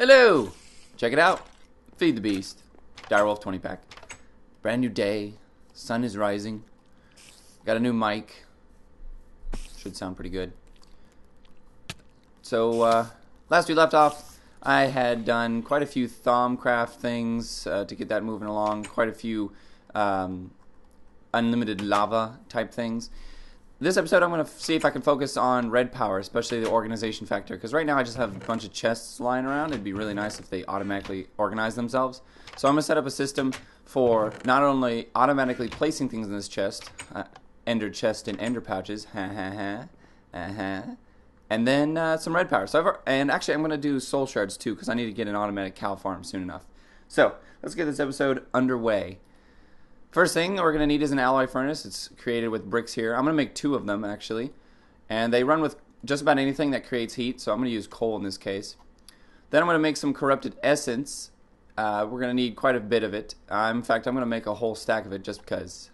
Hello! Check it out. Feed the beast. Direwolf 20 pack. Brand new day. Sun is rising. Got a new mic. Should sound pretty good. So, last we left off, I had done quite a few Thaumcraft things to get that moving along. Quite a few unlimited lava type things. This episode I'm going to see if I can focus on red power, especially the organization factor, because right now I just have a bunch of chests lying around. It'd be really nice if they automatically organize themselves. So I'm going to set up a system for not only automatically placing things in this chest, ender chest and ender pouches, and then some red power. So and actually I'm going to do soul shards too, because I need to get an automatic cow farm soon enough. So let's get this episode underway. First thing we're going to need is an alloy furnace. It's created with bricks here. I'm going to make 2 of them, actually. And they run with just about anything that creates heat, so I'm going to use coal in this case. Then I'm going to make some corrupted essence. We're going to need quite a bit of it. In fact, I'm going to make a whole stack of it just because.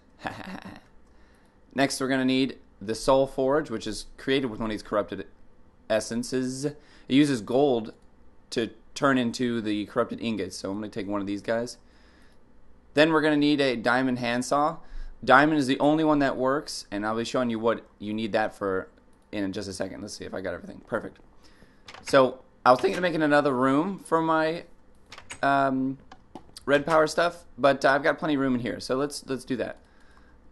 Next, we're going to need the soul forge, which is created with one of these corrupted essences. It uses gold to turn into the corrupted ingots, so I'm going to take one of these guys. Then we're going to need a diamond handsaw. Diamond is the only one that works, and I'll be showing you what you need that for in just a second. Let's see if I got everything. Perfect. So I was thinking of making another room for my red power stuff, but I've got plenty of room in here, so let's do that.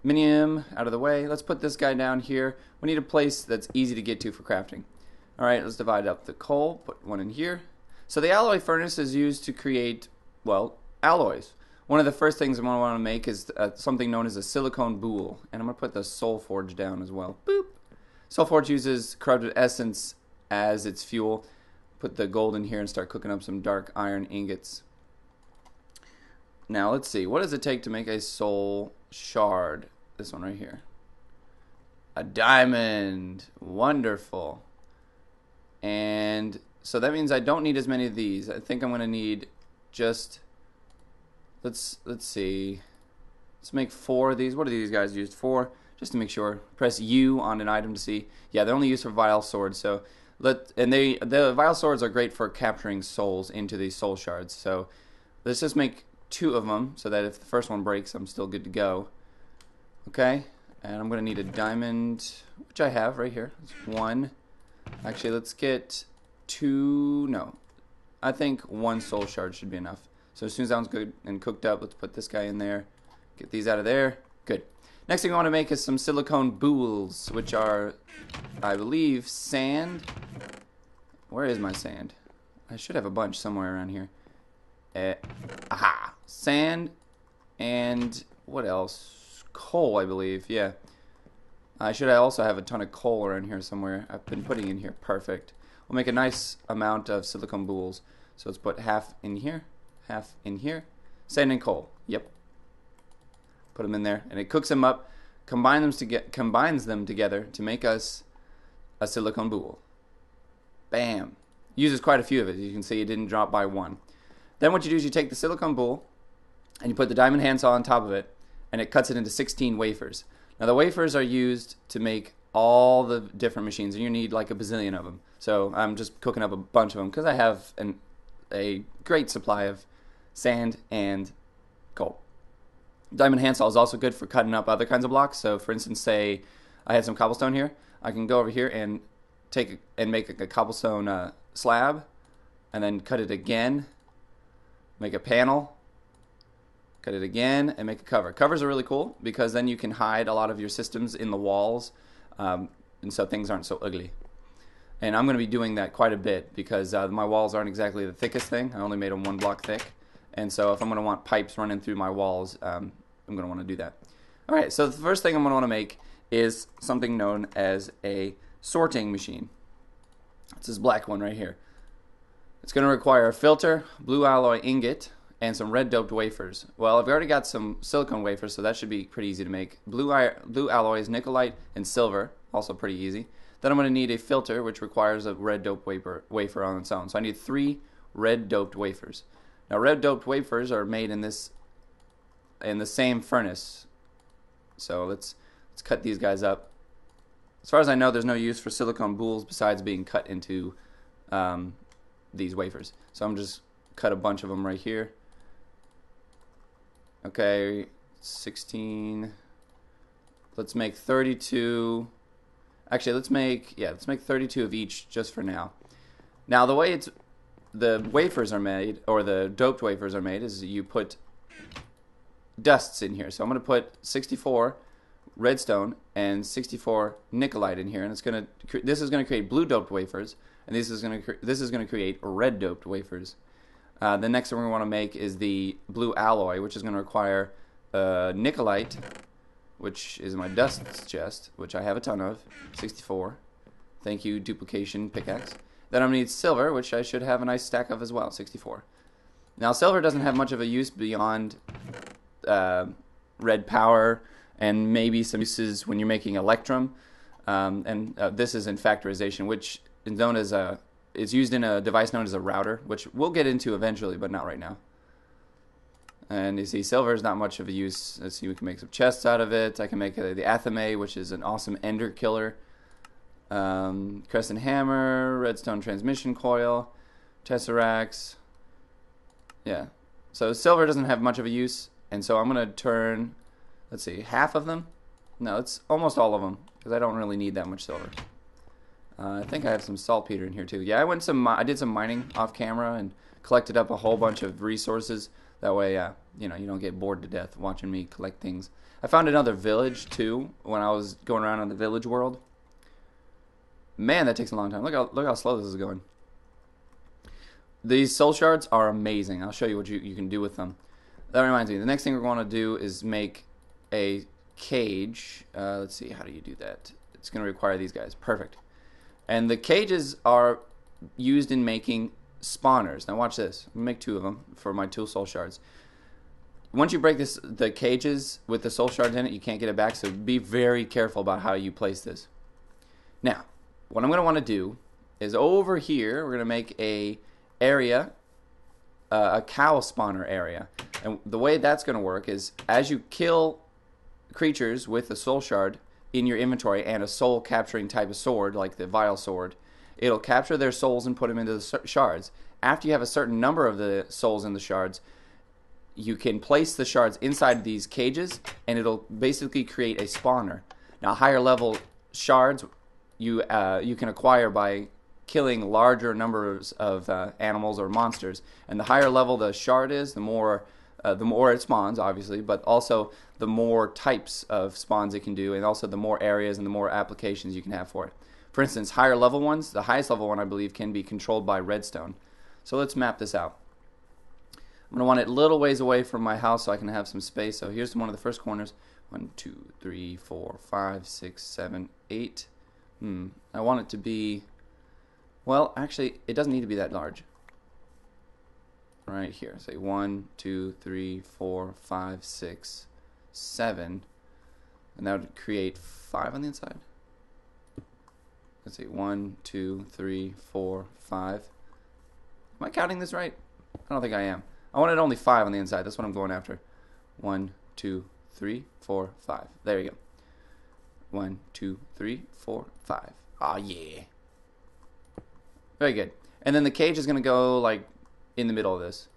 Minium out of the way. Let's put this guy down here. We need a place that's easy to get to for crafting. All right, let's divide up the coal. Put one in here. So the alloy furnace is used to create, well, alloys. One of the first things I'm going to want to make is something known as a silicone boule. And I'm going to put the soul forge down as well. Boop. Soul forge uses corrupted essence as its fuel. Put the gold in here and start cooking up some dark iron ingots. Now let's see. What does it take to make a soul shard? This one right here. A diamond. Wonderful. And so that means I don't need as many of these. I think I'm going to need just... Let's see. Let's make 4 of these. What are these guys used for? Just to make sure. Press U on an item to see. Yeah, they're only used for vile swords. So the vile swords are great for capturing souls into these soul shards. So let's just make 2 of them so that if the first one breaks, I'm still good to go. Okay. And I'm going to need a diamond, which I have right here. That's 1. Actually, let's get 2. No. I think 1 soul shard should be enough. So as soon as that one's good and cooked up, let's put this guy in there. Get these out of there. Good. Next thing I want to make is some silicone boules, which are, I believe, sand. Where is my sand? I should have a bunch somewhere around here. Aha! Sand and what else? Coal, I believe. Yeah. I should also have a ton of coal around here somewhere. I've been putting in here. Perfect. We'll make a nice amount of silicone boules. So let's put half in here. Half in here. Sand and coal. Yep. Put them in there. And it cooks them up. Combines them together to make us a silicone boule. Bam. Uses quite a few of it. You can see it didn't drop by 1. Then what you do is you take the silicone boule and you put the diamond handsaw on top of it, and it cuts it into 16 wafers. Now the wafers are used to make all the different machines, and you need like a bazillion of them. So I'm just cooking up a bunch of them because I have a great supply of sand and coal. Diamond handsaw is also good for cutting up other kinds of blocks. So for instance, say I had some cobblestone here. I can go over here and make a cobblestone slab, and then cut it again, make a panel, cut it again, and make a cover. Covers are really cool because then you can hide a lot of your systems in the walls, and so things aren't so ugly. And I'm going to be doing that quite a bit because my walls aren't exactly the thickest thing. I only made them 1 block thick. And so if I'm going to want pipes running through my walls, I'm going to want to do that. Alright, so the first thing I'm going to want to make is something known as a sorting machine. It's this black one right here. It's going to require a filter, blue alloy ingot, and some red doped wafers. Well, I've already got some silicone wafers, so that should be pretty easy to make. Blue alloy is nickelite and silver, also pretty easy. Then I'm going to need a filter, which requires a red doped wafer on its own. So I need 3 red doped wafers. Now red doped wafers are made in the same furnace. So let's cut these guys up. As far as I know, there's no use for silicone boules besides being cut into these wafers. So I'm just cut a bunch of them right here. Okay, 16. Let's make 32. Actually, let's make 32 of each just for now. Now the way the wafers are made, or the doped wafers are made, is you put dusts in here. So I'm going to put 64 redstone and 64 nickelite in here, and this is going to create blue doped wafers, and this is going to create red doped wafers. The next thing we want to make is the blue alloy, which is going to require nickelite, which is my dust chest, which I have a ton of, 64. Thank you, duplication pickaxe. Then I'm going to need silver, which I should have a nice stack of as well, 64. Now, silver doesn't have much of a use beyond red power and maybe some uses when you're making electrum. This is in factorization, which is known as is used in a device known as a router, which we'll get into eventually, but not right now. And you see, silver is not much of a use. Let's see, we can make some chests out of it. I can make the athame, which is an awesome ender killer. Crescent hammer, redstone transmission coil, tesseracts. Yeah. So silver doesn't have much of a use, and so I'm going to turn, let's see, half of them? No, it's almost all of them, because I don't really need that much silver. I think I have some saltpeter in here too. Yeah, I did some mining off camera and collected up a whole bunch of resources. That way, you don't get bored to death watching me collect things. I found another village too when I was going around in the village world. Man, that takes a long time. Look how slow this is going. These soul shards are amazing. I'll show you what you can do with them. That reminds me, the next thing we're going to do is make a cage. Let's see, how do you do that? It's going to require these guys. Perfect. And the cages are used in making spawners. Now watch this. I'm going to make 2 of them for my 2 soul shards. Once you break the cages with the soul shards in it, you can't get it back, so be very careful about how you place this. Now, what I'm going to want to do is over here, we're going to make a area, a cow spawner area. And the way that's going to work is as you kill creatures with a soul shard in your inventory and a soul capturing type of sword, like the vile sword, it'll capture their souls and put them into the shards. After you have a certain number of the souls in the shards, you can place the shards inside these cages, and it'll basically create a spawner. Now, higher level shards you can acquire by killing larger numbers of animals or monsters. And the higher level the shard is, the more it spawns, obviously, but also the more types of spawns it can do, and also the more areas and the more applications you can have for it. For instance, higher level ones, the highest level one I believe can be controlled by redstone. So let's map this out. I'm going to want it a little ways away from my house so I can have some space. So here's one of the first corners. 1, 2, 3, 4, 5, 6, 7, 8. I want it to be, well, actually, it doesn't need to be that large. Right here. Say 1, 2, 3, 4, 5, 6, 7. And that would create 5 on the inside. Let's see, 1, 2, 3, 4, 5. Am I counting this right? I don't think I am. I wanted only 5 on the inside. That's what I'm going after. 1, 2, 3, 4, 5. There you go. 1, 2, 3, 4, 5. Ah, yeah. Very good. And then the cage is going to go like in the middle of this.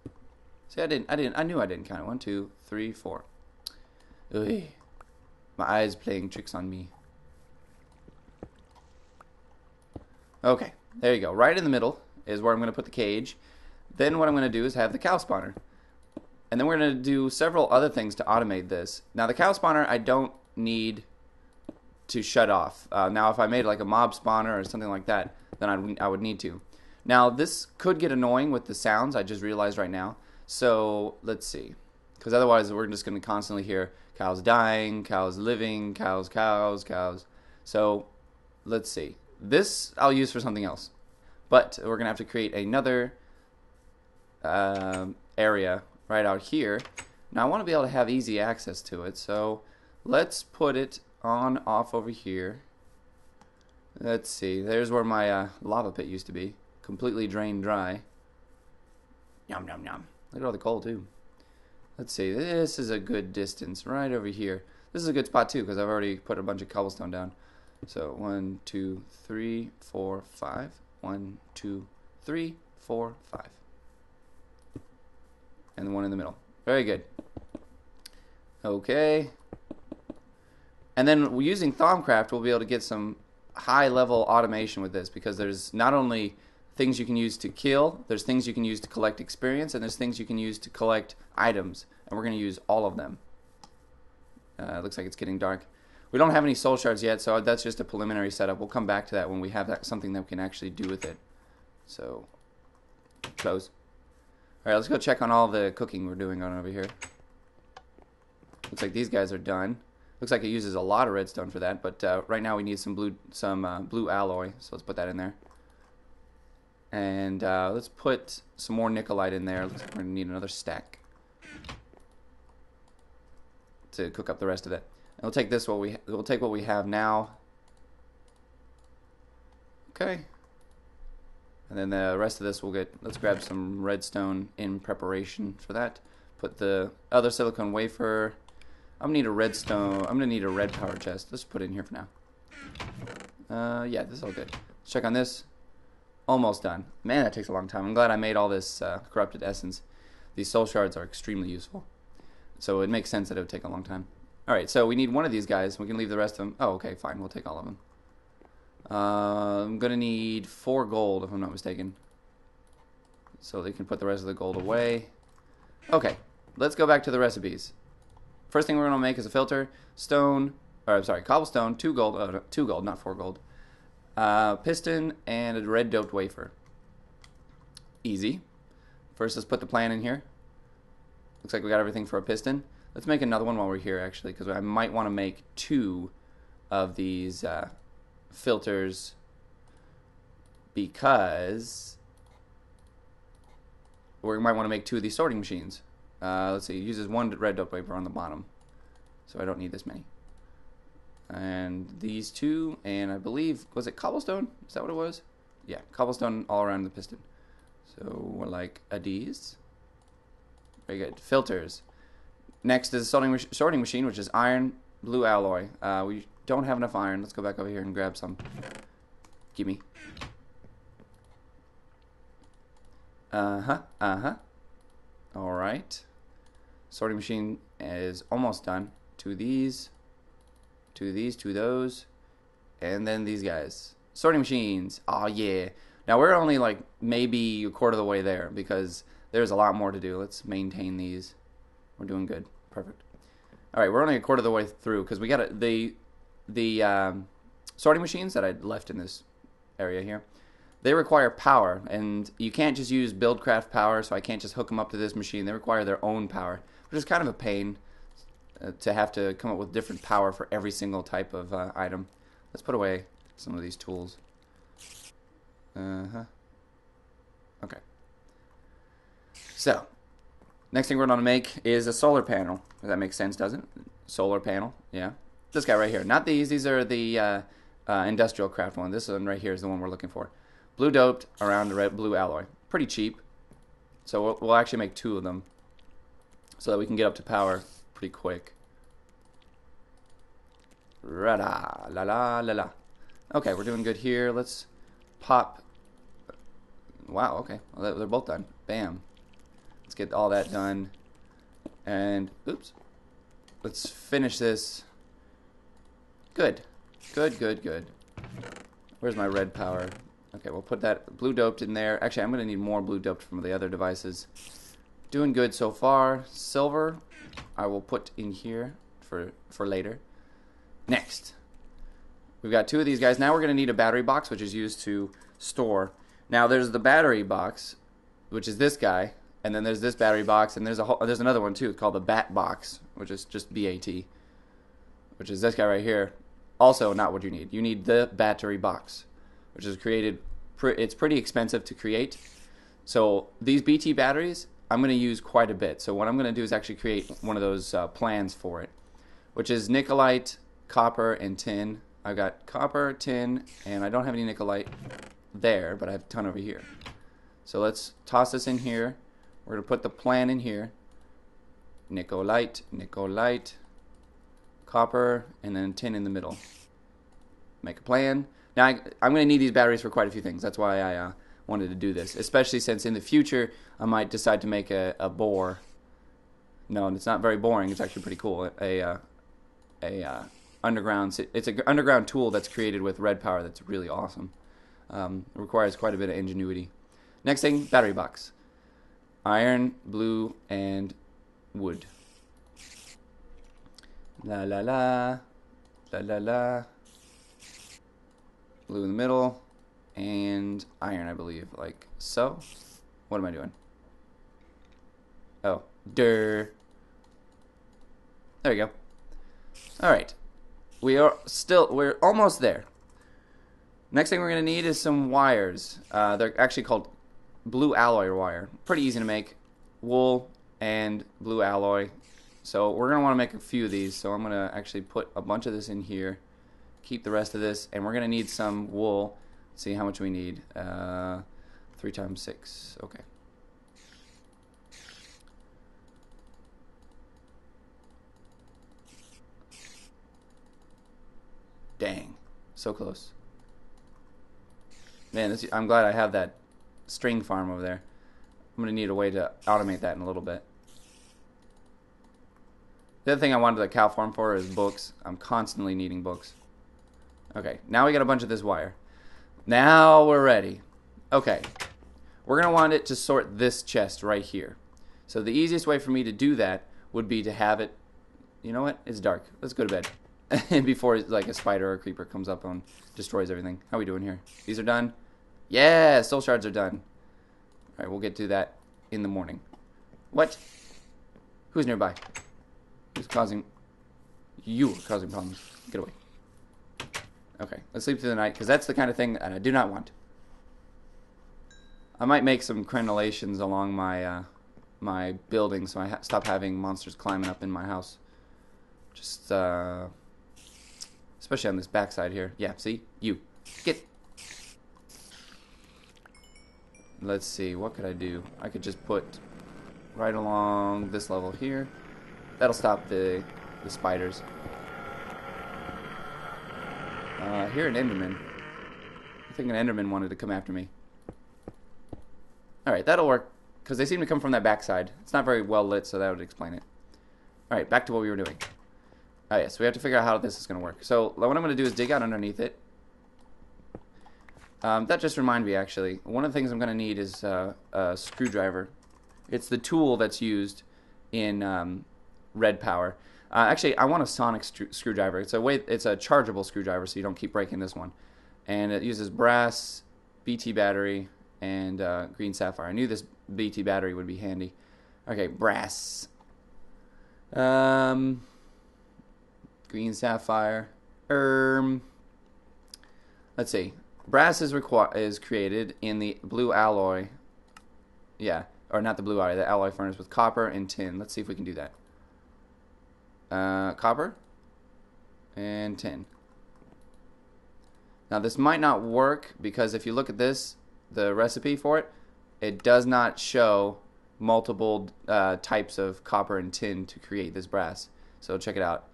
See, I knew I didn't count it. 1, 2, 3, 4. Ugh. My eyes playing tricks on me. Okay, there you go. Right in the middle is where I'm going to put the cage. Then what I'm going to do is have the cow spawner. And then we're going to do several other things to automate this. Now the cow spawner I don't need to shut off. Now if I made like a mob spawner or something like that, then I would need to. Now this could get annoying with the sounds, I just realized right now. So let's see. Because otherwise we're just going to constantly hear cows dying, cows living, cows. So let's see. This I'll use for something else. But we're going to have to create another area right out here. Now I want to be able to have easy access to it. So let's put it on off over here. Let's see. There's where my lava pit used to be. Completely drained dry. Yum, yum, yum. Look at all the coal too. Let's see. This is a good distance right over here. This is a good spot too because I've already put a bunch of cobblestone down. So 1, 2, 3, 4, 5. 1, 2, 3, 4, 5. And the one in the middle. Very good. Okay. And then using Thaumcraft, we'll be able to get some high-level automation with this, because there's not only things you can use to kill, there's things you can use to collect experience, and there's things you can use to collect items. And we're going to use all of them. It looks like it's getting dark. We don't have any soul shards yet, so that's just a preliminary setup. We'll come back to that when we have something that we can actually do with it. So, close. Alright, let's go check on all the cooking we're doing on over here. Looks like these guys are done. Looks like it uses a lot of redstone for that, but right now we need some blue alloy, so let's put that in there. And let's put some more nickelite in there. Looks like we're going to need another stack to cook up the rest of it. And we'll take this we'll take what we have now. Okay. And then the rest of this let's grab some redstone in preparation for that. Put the other silicone wafer. I'm gonna need a red power chest. Let's put it in here for now. Yeah, this is all good. Let's check on this. Almost done. Man, that takes a long time. I'm glad I made all this corrupted essence. These soul shards are extremely useful. So it makes sense that it would take a long time. Alright, so we need one of these guys. We can leave the rest of them. Oh, okay, fine. We'll take all of them. I'm going to need 4 gold, if I'm not mistaken. So they can put the rest of the gold away. Okay, let's go back to the recipes. First thing we're going to make is a filter. Cobblestone, 2 gold. 2 gold, not 4 gold. Piston, and a red doped wafer. Easy. First, let's put the plan in here. Looks like we got everything for a piston. Let's make another one while we're here, actually, because I might want to make 2 of these filters, because we might want to make 2 of these sorting machines. Let's see, it uses 1 red dope wafer on the bottom, so I don't need this many. And these 2, and I believe, was it cobblestone? Is that what it was? Yeah, cobblestone all around the piston. So we're like these. Very good. Filters. Next is a sorting machine, which is iron, blue alloy. We don't have enough iron. Let's go back over here and grab some. Gimme. Alright. Sorting machine is almost done. 2 of these. 2 of these, 2 of those. And then these guys. Sorting machines. Oh yeah. Now we're only like maybe a quarter of the way there, because there's a lot more to do. Let's maintain these. We're doing good. Perfect. Alright, we're only a quarter of the way through, because we got the sorting machines that I left in this area here. They require power, and you can't just use BuildCraft power, so I can't just hook them up to this machine. They require their own power, which is kind of a pain to have to come up with different power for every single type of item. Let's put away some of these tools. Okay. So, next thing we're going to make is a solar panel. That makes sense, doesn't it? Solar panel, yeah. This guy right here. Not these. These are the industrial craft one. This one right here is the one we're looking for. Blue doped around the blue alloy. Pretty cheap. So we'll actually make 2 of them, so that we can get up to power pretty quick. Rada, la la la la. Okay, we're doing good here. Let's pop. Wow, okay. Well, they're both done. Bam. Let's get all that done. And, oops. Let's finish this. Good. Good, good, good. Where's my red power? Okay, we'll put that blue doped in there. Actually, I'm going to need more blue doped from the other devices. Doing good so far. Silver, I will put in here for later. Next. We've got 2 of these guys. Now we're going to need a battery box, which is used to store. Now there's the battery box, which is this guy. And then there's this battery box, and there's another one too called the bat box, which is just BAT, which is this guy right here. Also not what you need. You need the battery box, which is created. It's pretty expensive to create. So these BT batteries, I'm going to use quite a bit. So what I'm going to do is actually create one of those plans for it, which is nickelite, copper, and tin. I've got copper, tin, and I don't have any nickelite there, but I have a ton over here. So let's toss this in here. We're going to put the plan in here. Nickelite, nickelite, copper, and then tin in the middle. Make a plan. Now I'm going to need these batteries for quite a few things. That's why I wanted to do this, especially since in the future I might decide to make a bore. No, it's not very boring. It's actually pretty cool. Underground. It's an underground tool that's created with red power. That's really awesome. It requires quite a bit of ingenuity. Next thing, battery box. Iron, blue, and wood. La la la, la la la. Blue in the middle, and iron, I believe, like so. What am I doing? Oh, There we go. All right, we're almost there. Next thing we're gonna need is some wires. They're actually called blue alloy wire. Pretty easy to make. Wool and blue alloy. So we're gonna want to make a few of these. So I'm gonna actually put a bunch of this in here. Keep the rest of this, and we're gonna need some wool. Let's see how much we need. 3 times 6. Okay. Dang, so close. Man, I'm glad I have that string farm over there. I'm gonna need a way to automate that in a little bit. The other thing I wanted the cow farm for is books. I'm constantly needing books. Okay, now we got a bunch of this wire. Now we're ready. Okay, we're gonna want it to sort this chest right here. So the easiest way for me to do that would be to have it. You know what? It's dark. Let's go to bed. Before like a spider or a creeper comes up and destroys everything. How are we doing here? These are done? Yeah, soul shards are done. Alright, we'll get to that in the morning. What? Who's nearby? Who's causing... You are causing problems. Get away. Okay, let's sleep through the night, because that's the kind of thing that I do not want. I might make some crenellations along my my building so I stop having monsters climbing up in my house. Just, especially on this backside here. Yeah, see? You. Get. Let's see, what could I do? I could just put right along this level here. That'll stop the spiders. Here an Enderman. I think an Enderman wanted to come after me. Alright, that'll work. Because they seem to come from that backside. It's not very well lit, so that would explain it. Alright, back to what we were doing. Oh yeah, so we have to figure out how this is going to work. So what I'm going to do is dig out underneath it. That just reminded me, actually. One of the things I'm going to need is a screwdriver. It's the tool that's used in Red Power. Actually, I want a sonic screwdriver. It's a chargeable screwdriver, so you don't keep breaking this one. And it uses brass, BT battery, and green sapphire. I knew this BT battery would be handy. Okay, brass. Green sapphire. Let's see. Brass is created in the blue alloy. Yeah, or not the blue alloy, the alloy furnace with copper and tin. Let's see if we can do that. Copper and tin. Now this might not work because if you look at this, the recipe for it, it does not show multiple types of copper and tin to create this brass. So check it out.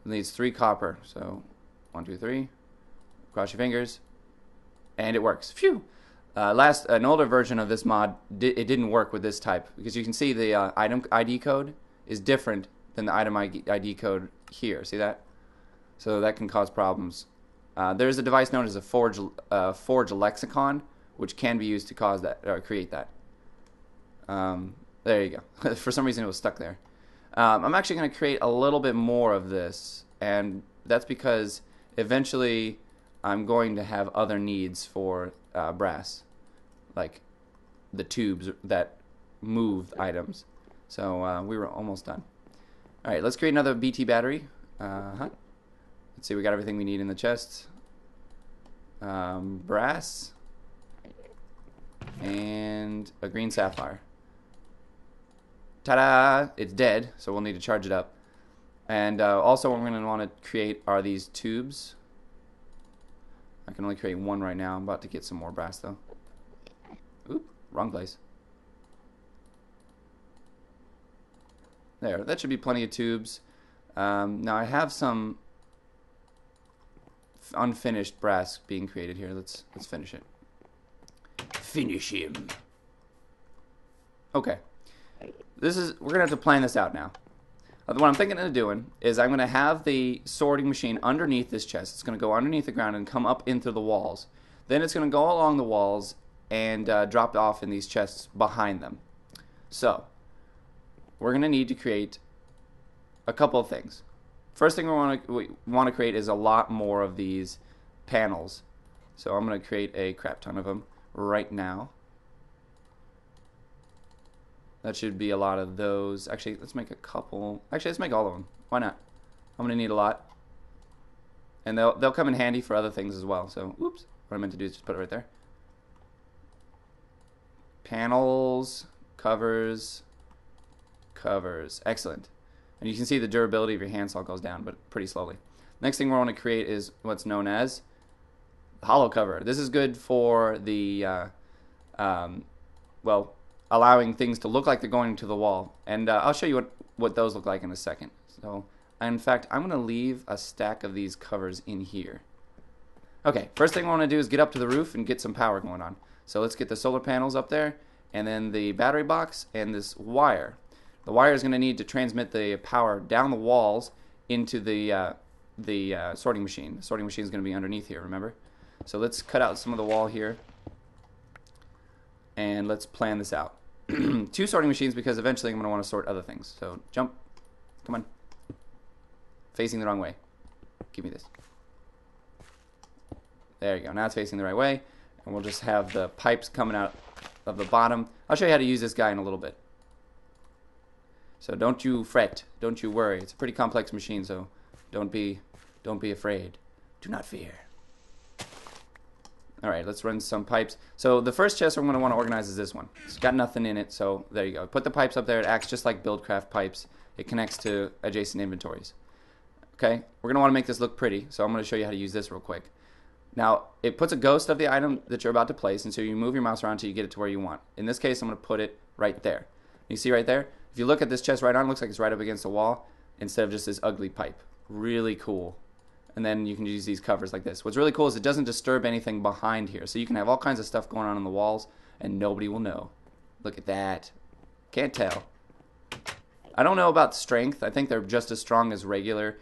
It needs 3 copper. So 1, 2, 3. Cross your fingers, and it works. Phew. An older version of this mod, it didn't work with this type because you can see the item ID code is different than the item ID code here. See that? So that can cause problems. There's a device known as a Forge lexicon, which can be used to cause that or create that. There you go. For some reason, it was stuck there. I'm actually going to create a little bit more of this, and that's because eventually I'm going to have other needs for brass, like the tubes that move items. So we were almost done. All right, let's create another BT battery. Let's see, we got everything we need in the chest. Brass and a green sapphire. Ta-da! It's dead, so we'll need to charge it up. And also what we're going to want to create are these tubes. I can only create 1 right now. I'm about to get some more brass, though. Oop, wrong place. There, that should be plenty of tubes. Now I have some unfinished brass being created here. Let's finish it. Finish him. Okay. We're going to have to plan this out now. What I'm thinking of doing is I'm going to have the sorting machine underneath this chest. It's going to go underneath the ground and come up into the walls. Then it's going to go along the walls and drop off in these chests behind them. So, we're going to need to create a couple of things. First thing we want to create is a lot more of these panels. So I'm going to create a crap ton of them right now. That should be a lot of those. Actually, let's make a couple. Actually, let's make all of them. Why not? I'm going to need a lot. And they'll come in handy for other things as well. So, whoops. What I meant to do is just put it right there. Panels, covers, covers. Excellent. And you can see the durability of your handsaw goes down, but pretty slowly. Next thing we want to create is what's known as hollow cover. This is good for the, well, allowing things to look like they're going to the wall. And I'll show you what those look like in a second. So, in fact, I'm going to leave a stack of these covers in here. Okay, first thing I want to do is get up to the roof and get some power going on. So let's get the solar panels up there, and then the battery box and this wire. The wire is going to need to transmit the power down the walls into the sorting machine. The sorting machine is going to be underneath here, remember? So let's cut out some of the wall here, and let's plan this out. 2 sorting machines, because eventually I'm going to want to sort other things. So jump. Come on. Facing the wrong way. Give me this. There you go. Now it's facing the right way. And we'll just have the pipes coming out of the bottom. I'll show you how to use this guy in a little bit. So don't you fret. Don't you worry. It's a pretty complex machine, so don't be afraid. Do not fear. Alright, let's run some pipes. So the first chest I'm going to want to organize is this one. It's got nothing in it, so there you go. Put the pipes up there. It acts just like Buildcraft pipes. It connects to adjacent inventories. Okay, we're going to want to make this look pretty, so I'm going to show you how to use this real quick. Now, it puts a ghost of the item that you're about to place, and so you move your mouse around until you get it to where you want. In this case, I'm going to put it right there. You see right there? If you look at this chest right on, it looks like it's right up against the wall instead of just this ugly pipe. Really cool. And then you can use these covers like this. What's really cool is it doesn't disturb anything behind here. So you can have all kinds of stuff going on the walls, and nobody will know. Look at that. Can't tell. I don't know about strength. I think they're just as strong as regular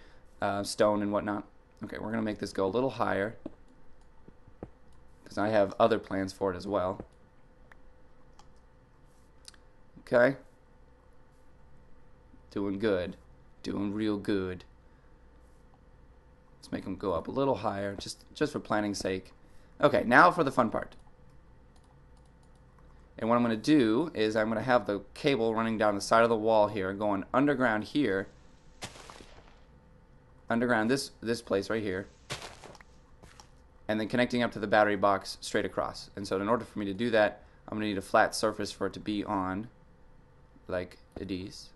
stone and whatnot. Okay, we're going to make this go a little higher, because I have other plans for it as well. Okay. Doing good. Doing real good. Let's make them go up a little higher, just for planning's sake. Okay, now for the fun part. And what I'm going to do is I'm going to have the cable running down the side of the wall here, going underground here, underground this place right here, and then connecting up to the battery box straight across. And so in order for me to do that, I'm going to need a flat surface for it to be on, like this.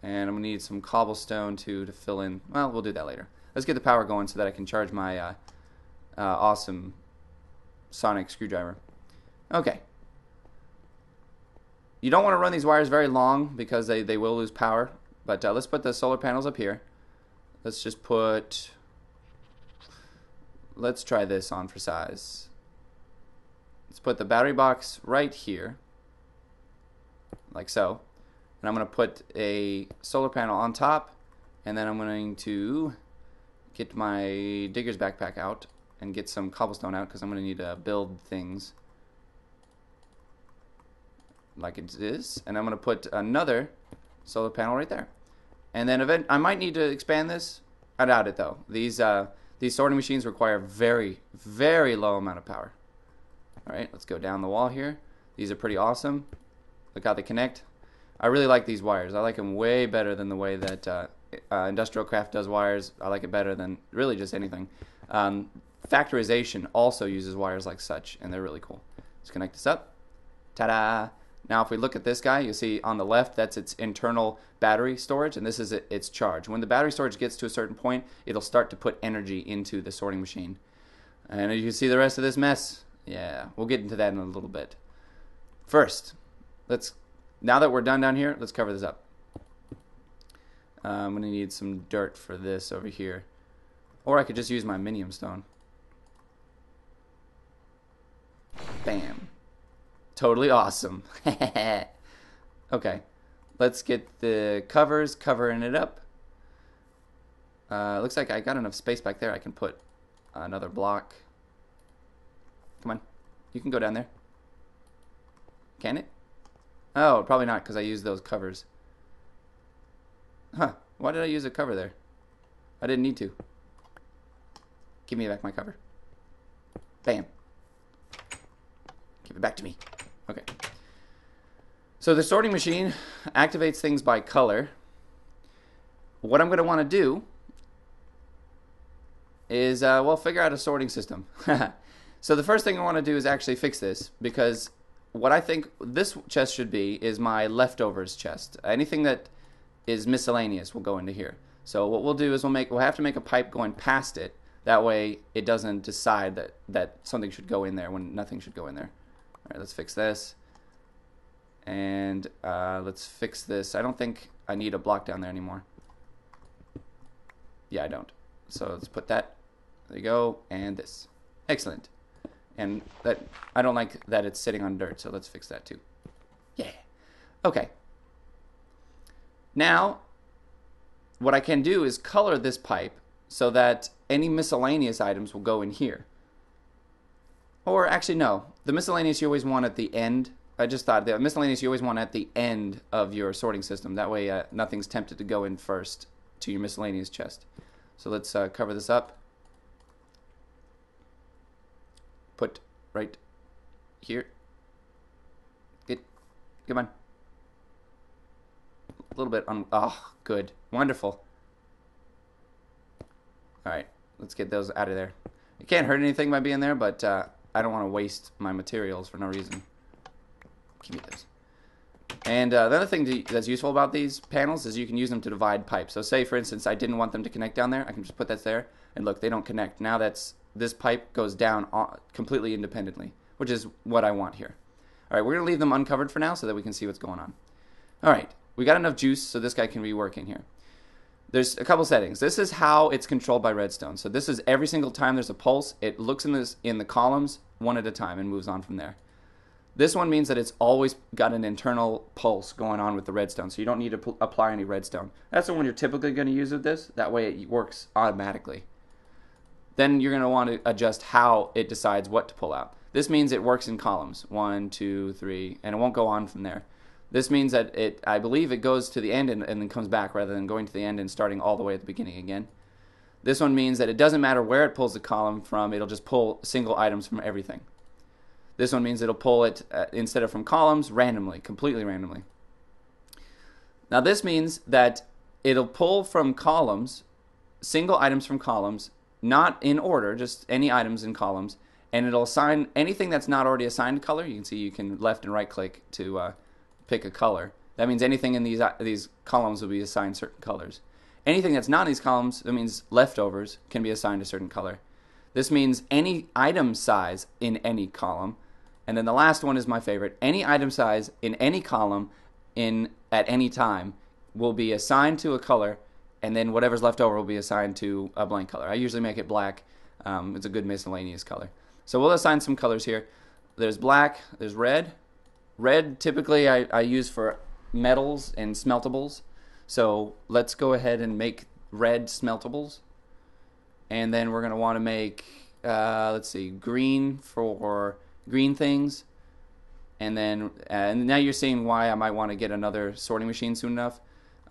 And I'm going to need some cobblestone to fill in. Well, we'll do that later. Let's get the power going so that I can charge my awesome sonic screwdriver. Okay. You don't want to run these wires very long because they will lose power. But let's put the solar panels up here. Let's just put... Let's try this on for size. Let's put the battery box right here. Like so. And I'm going to put a solar panel on top. And then I'm going to get my digger's backpack out and get some cobblestone out because I'm going to need to build things like it is. And I'm going to put another solar panel right there. And then I might need to expand this. I doubt it though. These sorting machines require very, very low amount of power. Alright, let's go down the wall here. These are pretty awesome. Look how they connect. I really like these wires. I like them way better than the way that Industrial Craft does wires. I like it better than really just anything. Factorization also uses wires like such, and they're really cool. Let's connect this up. Ta-da! Now if we look at this guy, you'll see on the left that's its internal battery storage, and this is its charge. When the battery storage gets to a certain point, it'll start to put energy into the sorting machine. And you can see the rest of this mess. Yeah, we'll get into that in a little bit. First, now that we're done down here, let's cover this up. I'm going to need some dirt for this over here. Or I could just use my minium stone. Bam. Totally awesome. Okay. Let's get the covers, covering it up. Looks like I got enough space back there. I can put another block. Come on. You can go down there. Can it? Oh, probably not because I used those covers. Huh. Why did I use a cover there? I didn't need to. Give me back my cover. Bam. Give it back to me. Okay. So the sorting machine activates things by color. What I'm going to want to do is, well, figure out a sorting system. So the first thing I want to do is actually fix this, because what I think this chest should be is my leftovers chest. Anything that is miscellaneous will go into here. So what we'll do is we'll have to make a pipe going past it. That way it doesn't decide that something should go in there when nothing should go in there. All right, let's fix this. And let's fix this. I don't think I need a block down there anymore. Yeah, I don't. So let's put that. There you go. And this. Excellent. And that, I don't like that it's sitting on dirt, so let's fix that too. Yeah. Okay. Now, what I can do is color this pipe so that any miscellaneous items will go in here. Or actually, no. The miscellaneous you always want at the end. I just thought the miscellaneous you always want at the end of your sorting system. That way nothing's tempted to go in first to your miscellaneous chest. So let's cover this up. Put right here. Come on. A little bit on. Oh, good. Wonderful. Alright, let's get those out of there. It can't hurt anything by being there, but I don't want to waste my materials for no reason. Give me those. And the other thing that's useful about these panels is you can use them to divide pipes. So say, for instance, I didn't want them to connect down there. I can just put that there, and look, they don't connect. Now this pipe goes down completely independently, which is what I want here. All right, we're going to leave them uncovered for now so that we can see what's going on. All right, we got enough juice so this guy can be working here. There's a couple settings. This is how it's controlled by redstone. So this is every single time there's a pulse, it looks in the columns one at a time and moves on from there. This one means that it's always got an internal pulse going on with the redstone, so you don't need to apply any redstone. That's the one you're typically going to use with this. That way it works automatically. Then you're going to want to adjust how it decides what to pull out. This means it works in columns, 1, 2, 3, and it won't go on from there. This means that I believe it goes to the end and then comes back rather than going to the end and starting all the way at the beginning again. This one means that it doesn't matter where it pulls the column from, it'll just pull single items from everything. This one means it'll pull it, instead of from columns, randomly, completely randomly. Now this means that it'll pull from columns, single items from columns, not in order, just any items in columns, and it'll assign anything that's not already assigned a color. You can see you can left and right click to pick a color. That means anything in these columns will be assigned certain colors. Anything that's not in these columns, that means leftovers, can be assigned a certain color. This means any item size in any column. And then the last one is my favorite. Any item size in any column at any time will be assigned to a color, and then whatever's left over will be assigned to a blank color. I usually make it black. It's a good miscellaneous color. So we'll assign some colors here. There's black, there's red. Red typically I use for metals and smeltables. So let's go ahead and make red smeltables. And then we're going to want to make, let's see, green for green things. And then and now you're seeing why I might want to get another sorting machine soon enough.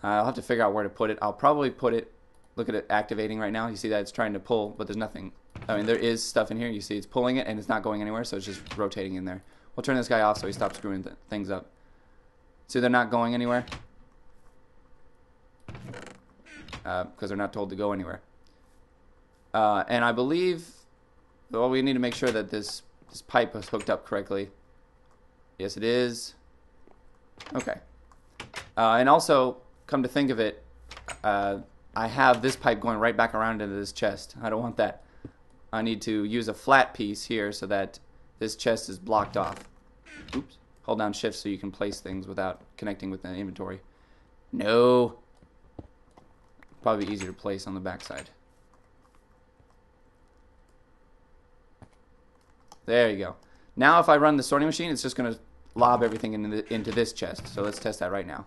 I'll have to figure out where to put it. I'll probably put it, look at it activating right now. You see that it's trying to pull, but there's nothing. I mean, there is stuff in here. You see it's pulling it, and it's not going anywhere, so it's just rotating in there. We'll turn this guy off so he stops screwing things up. See, they're not going anywhere because they're not told to go anywhere. And I believe, well, we need to make sure that this pipe is hooked up correctly. Yes, it is. Okay. And also, come to think of it, I have this pipe going right back around into this chest. I don't want that. I need to use a flat piece here so that this chest is blocked off. Oops. Hold down shift so you can place things without connecting with the inventory. No. Probably easier to place on the backside. There you go. Now if I run the sorting machine, it's just going to lob everything into this chest. So let's test that right now.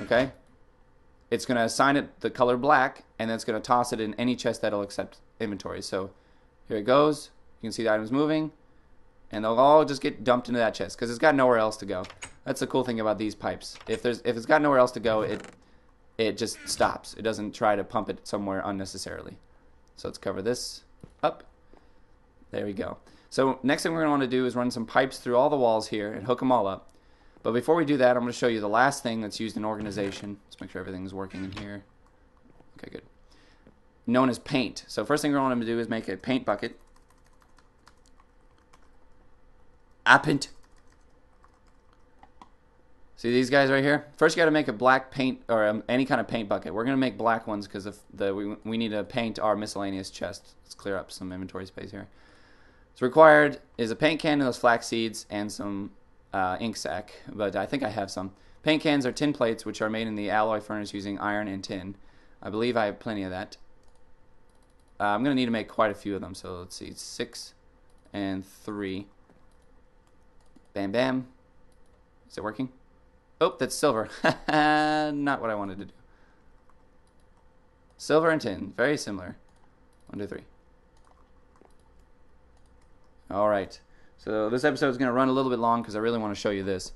Okay? It's going to assign it the color black, and then it's going to toss it in any chest that'll accept inventory. So here it goes. You can see the items moving, and they'll all just get dumped into that chest because it's got nowhere else to go. That's the cool thing about these pipes. If it's got nowhere else to go, it just stops. It doesn't try to pump it somewhere unnecessarily. So let's cover this up. There we go. So next thing we're going to want to do is run some pipes through all the walls here and hook them all up. But before we do that, I'm going to show you the last thing that's used in organization. Let's make sure everything's working in here. Okay, good. Known as paint. So first thing we're going to do is make a paint bucket. A paint. See these guys right here? First you got to make a black paint, or any kind of paint bucket. We're going to make black ones because we need to paint our miscellaneous chest. Let's clear up some inventory space here. What's required is a paint can and those flax seeds and some ink sac, but I think I have some. Paint cans are tin plates which are made in the alloy furnace using iron and tin. I believe I have plenty of that. I'm going to need to make quite a few of them, so let's see, 6 and 3. Bam bam. Is it working? Oh, that's silver. Not what I wanted to do. Silver and tin, very similar. 1, 2, 3. Alright, so this episode is going to run a little bit long because I really want to show you this.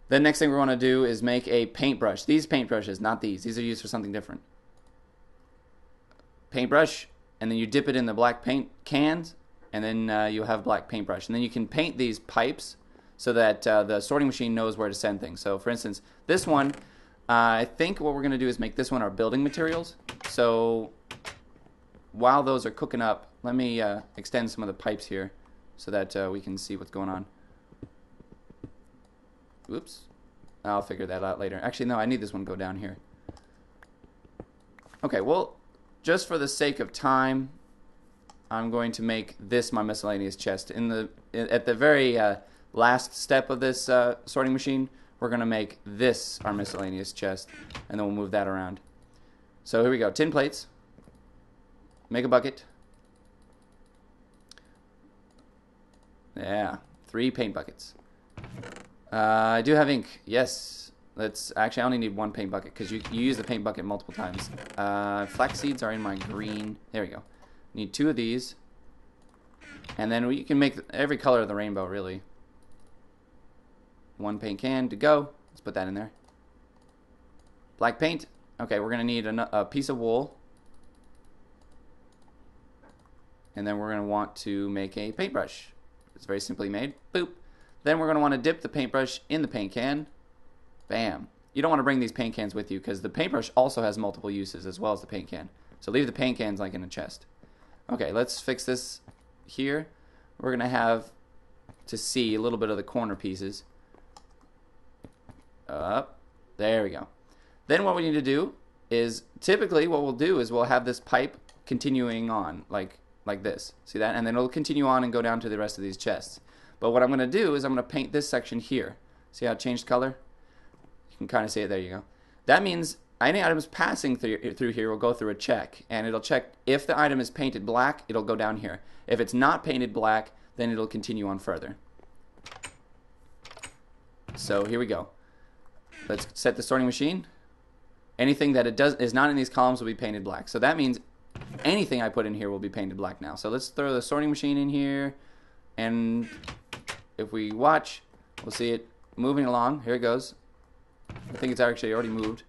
Then next thing we want to do is make a paintbrush. These paintbrushes, not these. These are used for something different. Paintbrush, and then you dip it in the black paint cans, and then you'll have black paintbrush. And then you can paint these pipes so that the sorting machine knows where to send things. So for instance, this one, I think what we're going to do is make this one our building materials. So while those are cooking up, let me extend some of the pipes here so that we can see what's going on. Oops. I'll figure that out later. Actually, no, I need this one to go down here. Okay, well, just for the sake of time, I'm going to make this my miscellaneous chest. At the very last step of this sorting machine, we're going to make this our miscellaneous chest, and then we'll move that around. So here we go. Tin plates. Make a bucket. Yeah, 3 paint buckets. I do have ink. Yes. Actually, I only need 1 paint bucket because you use the paint bucket multiple times. Flax seeds are in my green. There we go. Need 2 of these. And then you can make every color of the rainbow, really. 1 paint can to go. Let's put that in there. Black paint. Okay, we're going to need a piece of wool. And then we're going to want to make a paintbrush. It's very simply made. Boop. Then we're going to want to dip the paintbrush in the paint can. Bam. You don't want to bring these paint cans with you because the paintbrush also has multiple uses as well as the paint can. So leave the paint cans like in a chest. Okay, let's fix this here. We're going to have to see a little bit of the corner pieces. Up. There we go. Then what we need to do is, typically what we'll do is we'll have this pipe continuing on like this. See that? And then it'll continue on and go down to the rest of these chests. But what I'm going to do is I'm going to paint this section here. See how it changed color? You can kind of see it. There you go. That means any items passing through here will go through a check. And it'll check if the item is painted black, it'll go down here. If it's not painted black, then it'll continue on further. So here we go. Let's set the sorting machine. Anything that is not in these columns will be painted black. So that means anything I put in here will be painted black now. So let's throw the sorting machine in here. And if we watch, we'll see it moving along. Here it goes. I think it's actually already moved.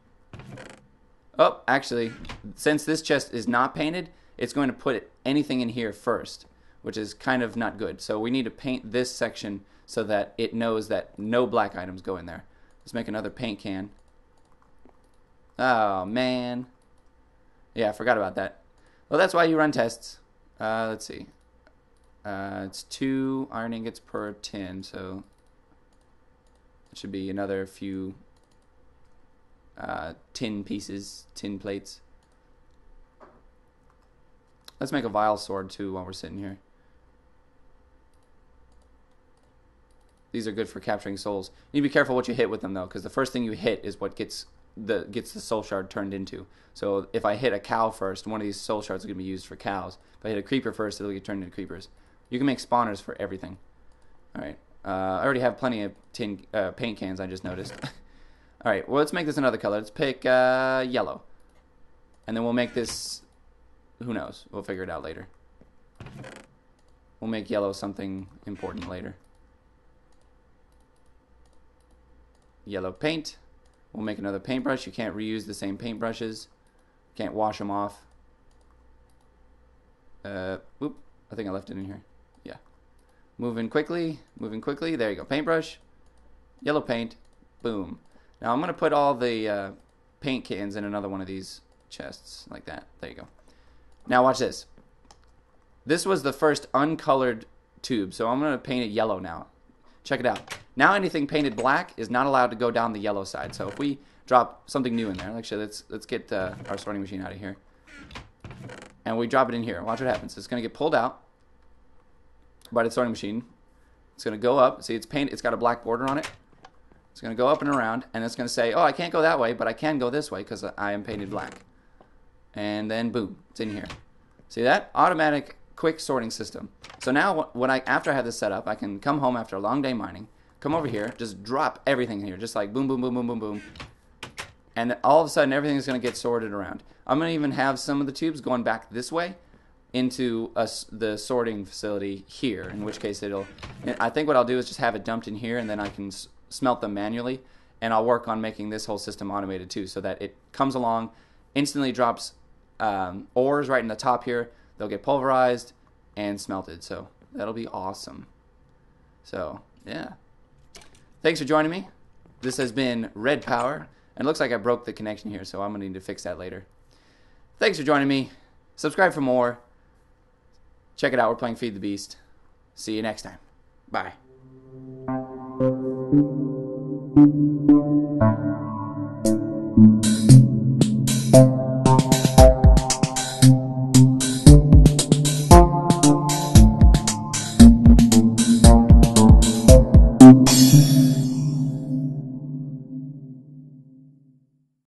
Oh, actually, since this chest is not painted, it's going to put anything in here first, which is kind of not good. So we need to paint this section so that it knows that no black items go in there. Let's make another paint can. Oh, man. Yeah, I forgot about that. Well, that's why you run tests. Let's see. It's 2 iron ingots per tin, so it should be another few tin pieces, tin plates. Let's make a vile sword too while we're sitting here. These are good for capturing souls. You need to be careful what you hit with them though, because the first thing you hit is what gets the soul shard turned into. So if I hit a cow first, one of these soul shards is going to be used for cows. If I hit a creeper first, it'll get turned into creepers. You can make spawners for everything. Alright. I already have plenty of paint cans, I just noticed. Alright, well, let's make this another color. Let's pick yellow. And then we'll make this... Who knows? We'll figure it out later. We'll make yellow something important later. Yellow paint. We'll make another paintbrush. You can't reuse the same paintbrushes. Can't wash them off. Oop, I think I left it in here. Yeah. Moving quickly. There you go. Paintbrush. Yellow paint. Boom. Now I'm going to put all the paint cans in another one of these chests. Like that. There you go. Now watch this. This was the first uncolored tube, so I'm going to paint it yellow now. Check it out. Now anything painted black is not allowed to go down the yellow side. So if we drop something new in there, actually let's get our sorting machine out of here. And we drop it in here. Watch what happens. It's going to get pulled out by the sorting machine. It's going to go up. See, it's painted. It's got a black border on it. It's going to go up and around, and it's going to say, oh, I can't go that way, but I can go this way because I am painted black. And then boom, it's in here. See that? Automatic quick sorting system. So now after I have this set up, I can come home after a long day mining, come over here, just drop everything in here, just like boom, boom, boom, boom, boom, boom. And all of a sudden everything's going to get sorted around. I'm going to even have some of the tubes going back this way into the sorting facility here, in which case I think what I'll do is just have it dumped in here, and then I can smelt them manually, and I'll work on making this whole system automated too, so that it comes along, instantly drops ores right in the top here. They'll get pulverized and smelted, so that'll be awesome. So yeah, thanks for joining me. This has been Red Power, and it looks like I broke the connection here, so I'm gonna need to fix that later. Thanks for joining me. Subscribe for more. Check it out. We're playing Feed the Beast. See you next time. Bye.